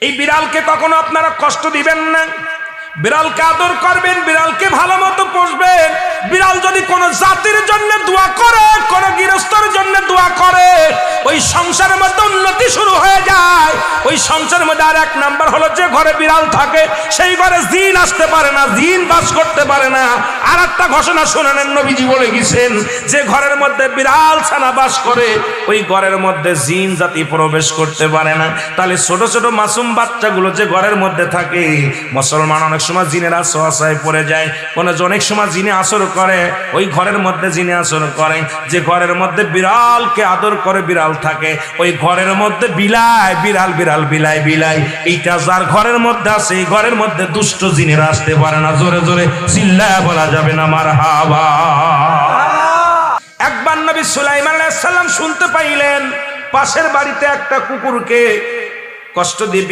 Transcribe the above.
এই বিড়ালকে কখনো আপনারা কষ্ট দিবেন না, বিড়ালকে আদর করবেন, বিড়ালকে ভালো মতো পুষবেন। বিড়াল যদি কোনো জাতির জন্য দোয়া করে, কোনো গৃহস্থর জন্য দোয়া করে, ওই সংসারের মধ্যে উন্নতি শুরু হয়ে যায়। ওই সংসারের মধ্যে আর এক নাম্বার হলো, যে ঘরে বিড়াল থাকে সেই ঘরে জিন আসতে পারে না, জিন বাস করতে পারে না। আর একটা ঘোষণা শোনালেন, নবীজি বলে গেছেন, যে ঘরের মধ্যে বিড়াল ছানা বাস করে ওই ঘরের মধ্যে জিন জাতি প্রবেশ করতে পারে না। তাহলে ছোট ছোট মাসুম বাচ্চাগুলো যে ঘরের মধ্যে থাকে, মুসলমান অনেক সময় জিনের আশ্রয় পড়ে যায়, অনেক সময় জিনে আসর করে, ওই ঘরের মধ্যে জিনে আসর করে। যে ঘরের মধ্যে বিড়ালকে আদর করে বিড়াল থাকে, ওই ঘরের মধ্যে বিলাই বিড়াল বিড়াল বিলাই বিলাই, এইটা যার ঘরের মধ্যে আছে এই ঘরের মধ্যে দুষ্ট জিনেরা আসতে পারে না। জোরে জোরে চিল্লায়া বলা যাবে না মারহাবা। একবার নবী সুলাইমান আলাইহিস সালাম শুনতে পাইলেন পাশের বাড়িতে একটা কুকুরকে কষ্ট দিয়ে